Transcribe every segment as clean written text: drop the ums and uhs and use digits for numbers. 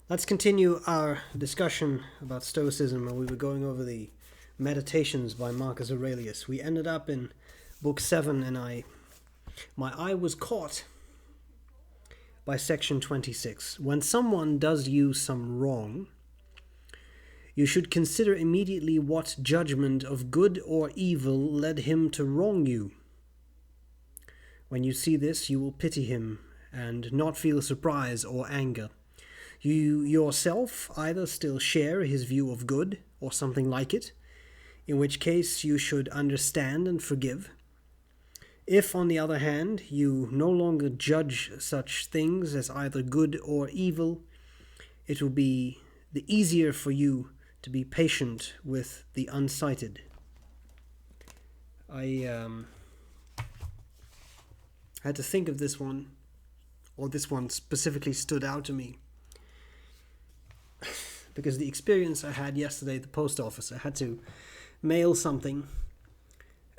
Let's continue our discussion about Stoicism, and we were going over the Meditations by Marcus Aurelius. We ended up in book 7, and my eye was caught by section 26. When someone does you some wrong, you should consider immediately what judgment of good or evil led him to wrong you. When you see this, you will pity him and not feel surprise or anger. You yourself either still share his view of good or something like it, in which case you should understand and forgive. If, on the other hand, you no longer judge such things as either good or evil, it will be the easier for you to be patient with the unsighted. I had to think of this one, or this one specifically stood out to me. Because the experience I had yesterday at the post office, I had to mail something,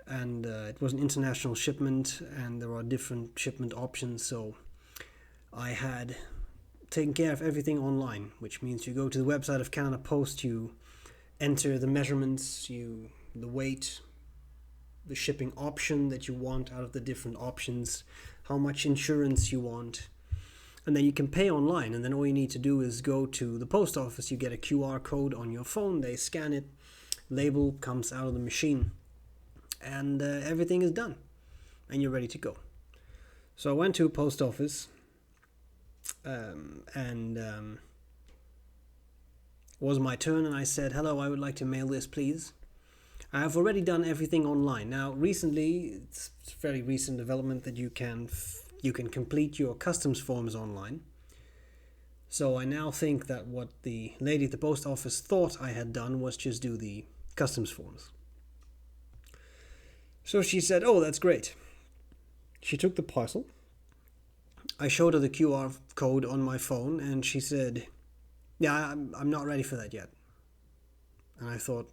and it was an international shipment, and there are different shipment options, so I had taken care of everything online, which means you go to the website of Canada Post, you enter the measurements, the weight, the shipping option that you want out of the different options, how much insurance you want. And then you can pay online, and then all you need to do is go to the post office. You get a QR code on your phone, they scan it, label comes out of the machine, and everything is done, and you're ready to go. So I went to a post office, and it was my turn, and I said, "Hello, I would like to mail this, please." I have already done everything online. Now, recently, it's a very recent development that you can complete your customs forms online. So I now think that what the lady at the post office thought I had done was just do the customs forms. So she said, "Oh, that's great." She took the parcel. I showed her the QR code on my phone, and she said, "Yeah, I'm not ready for that yet." And I thought,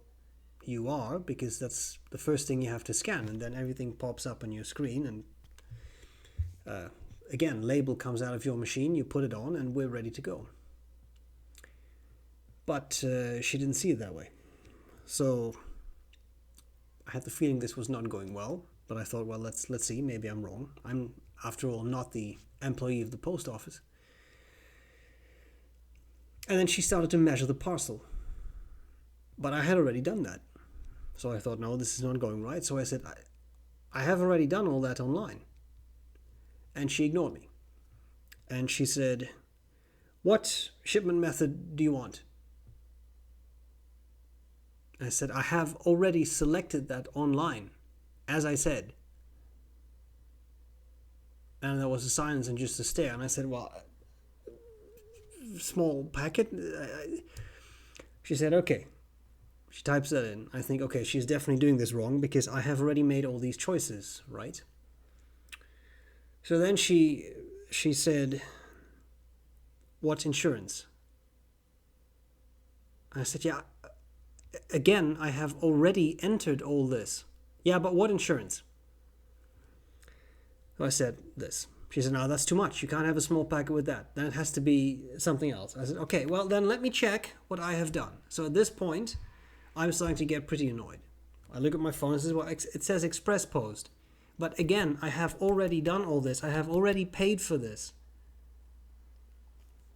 you are, because that's the first thing you have to scan, and then everything pops up on your screen, and again, label comes out of your machine, you put it on, and we're ready to go. But she didn't see it that way. So I had the feeling this was not going well, but I thought, well, let's see, maybe I'm wrong. I'm, after all, not the employee of the post office. And then she started to measure the parcel. But I had already done that. So I thought, no, this is not going right. So I said, I have already done all that online. And she ignored me. And she said, "What shipment method do you want?" I said, "I have already selected that online, as I said." And there was a silence and just a stare. And I said, "Well, small packet." She said, "Okay." She types that in. I think, okay, she's definitely doing this wrong because I have already made all these choices, right? So then she said, "What insurance?" I said, "Yeah, again, I have already entered all this." "Yeah, but what insurance?" So I said this. She said, "No, that's too much. You can't have a small packet with that. Then it has to be something else." I said, "Okay, well, then let me check what I have done." So at this point, I'm starting to get pretty annoyed. I look at my phone and says, "Well, it says express post." But again, I have already done all this. I have already paid for this.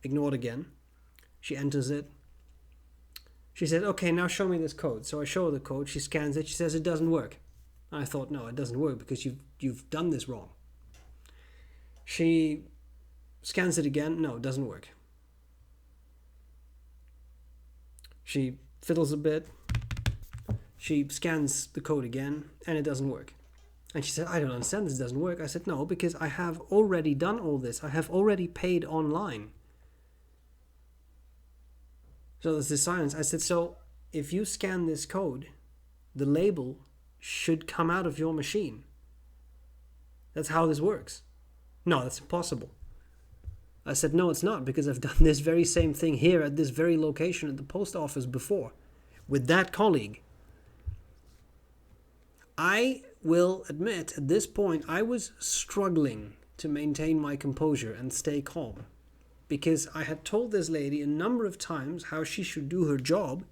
Ignored again. She enters it. She said, "Okay, now show me this code." So I show her the code. She scans it. She says it doesn't work. I thought, no, it doesn't work because you've done this wrong. She scans it again. No, it doesn't work. She fiddles a bit. She scans the code again, and it doesn't work. And she said, "I don't understand, this doesn't work." I said, "No, because I have already done all this. I have already paid online." So there's this silence. I said, "So if you scan this code, the label should come out of your machine. That's how this works." "No, that's impossible." I said, "No, it's not, because I've done this very same thing here at this very location at the post office before with that colleague." I will admit, at this point, I was struggling to maintain my composure and stay calm. because I had told this lady a number of times how she should do her job,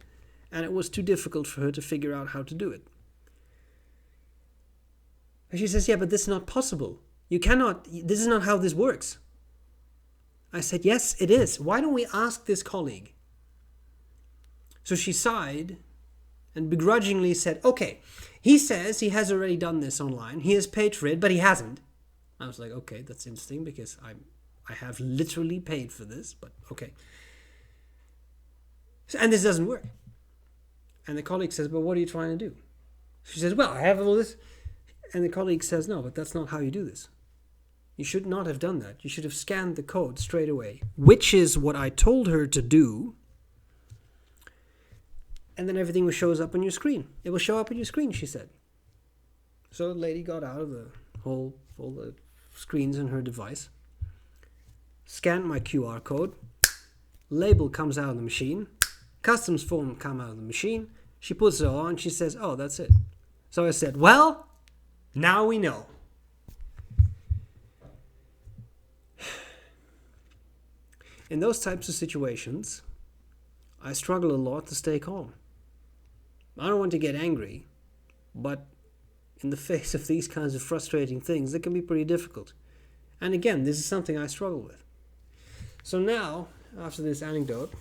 and it was too difficult for her to figure out how to do it. And she says, yeah, but this is not possible. You cannot, this is not how this works. I said, yes, it is. Why don't we ask this colleague? So she sighed and begrudgingly said, okay, he says he has already done this online. He has paid for it, but he hasn't. I was like, okay, that's interesting because I have literally paid for this, but okay. And this doesn't work. And the colleague says, but what are you trying to do? She says, well, I have all this. And the colleague says, no, but that's not how you do this. You should not have done that. You should have scanned the code straight away, which is what I told her to do. And then everything shows up on your screen. It will show up on your screen, she said. So the lady got out of all the screens on her device, scanned my QR code, label comes out of the machine, customs form come out of the machine, she puts it on, she says, oh, that's it. So I said, well, now we know. In those types of situations, I struggle a lot to stay calm. I don't want to get angry, but in the face of these kinds of frustrating things, it can be pretty difficult. And again, this is something I struggle with. So now, after this anecdote,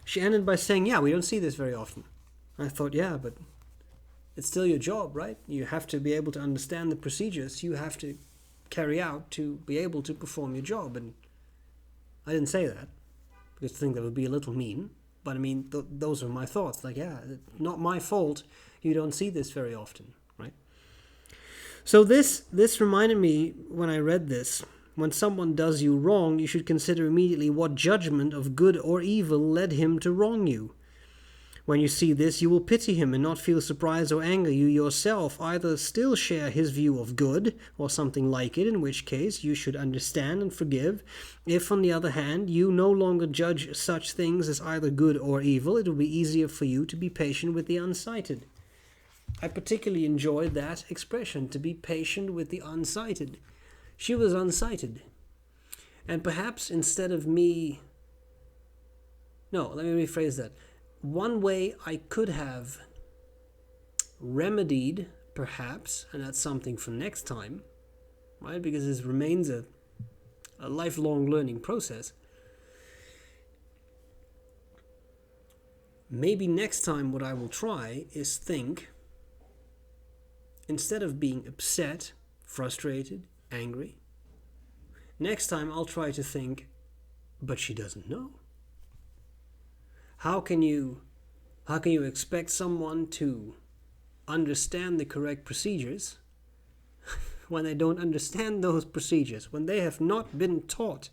she ended by saying, yeah, we don't see this very often. I thought, yeah, but it's still your job, right? You have to be able to understand the procedures you have to carry out to be able to perform your job. And I didn't say that because I think that would be a little mean. But I mean, those are my thoughts. Like, yeah, it's not my fault you don't see this very often, right? So this reminded me when I read this. When someone does you wrong, you should consider immediately what judgment of good or evil led him to wrong you. When you see this, you will pity him and not feel surprise or anger. You yourself either still share his view of good or something like it, in which case you should understand and forgive. If, on the other hand, you no longer judge such things as either good or evil, it will be easier for you to be patient with the unsighted. I particularly enjoyed that expression, to be patient with the unsighted. She was unsighted. And perhaps instead of me... No, let me rephrase that. One way I could have remedied, perhaps, and that's something for next time, right? Because this remains a lifelong learning process. Maybe next time what I will try is think, instead of being upset, frustrated, angry, next time I'll try to think, but she doesn't know. How can you expect someone to understand the correct procedures when they don't understand those procedures, when they have not been taught,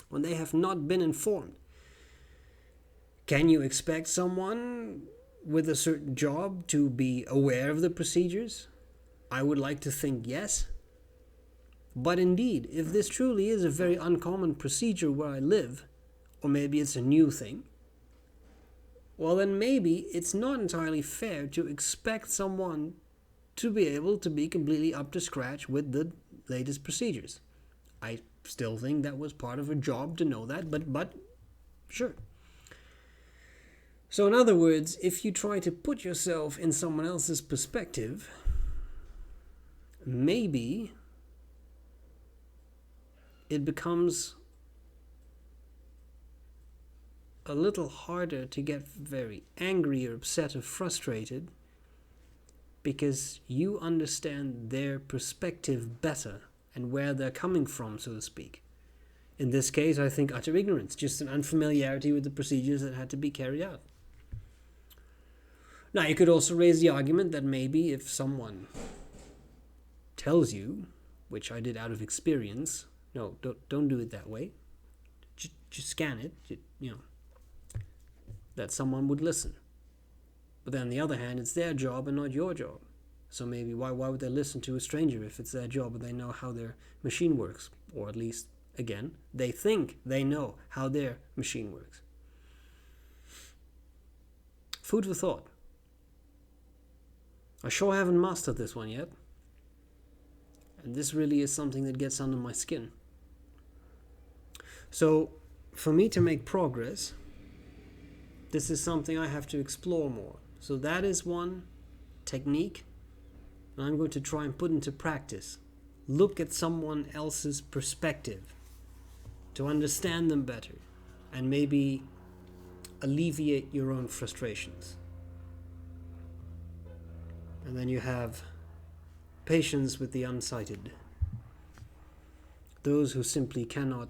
when they have not been informed? Can you expect someone with a certain job to be aware of the procedures? I would like to think yes. But indeed, if this truly is a very uncommon procedure where I live, or maybe it's a new thing, well then maybe it's not entirely fair to expect someone to be able to be completely up to scratch with the latest procedures. I still think that was part of her job to know that, but sure. So in other words, if you try to put yourself in someone else's perspective, maybe it becomes a little harder to get very angry or upset or frustrated because you understand their perspective better and where they're coming from, so to speak. In this case, I think utter ignorance, just an unfamiliarity with the procedures that had to be carried out. Now, you could also raise the argument that maybe if someone tells you, which I did out of experience, no, don't do it that way, just scan it, that someone would listen. But then on the other hand, it's their job and not your job. So maybe why would they listen to a stranger if it's their job and they know how their machine works? Or at least, again, they think they know how their machine works. Food for thought. I sure haven't mastered this one yet. And this really is something that gets under my skin. So, for me to make progress, this is something I have to explore more. So that is one technique I'm going to try and put into practice. Look at someone else's perspective to understand them better and maybe alleviate your own frustrations. And then you have patience with the unsighted, those who simply cannot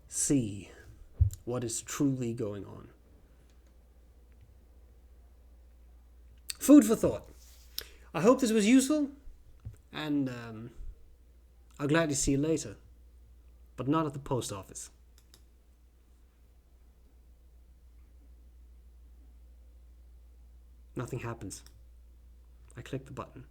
see what is truly going on. Food for thought. I hope this was useful, and I'll gladly see you later, but not at the post office. Nothing happens. I click the button.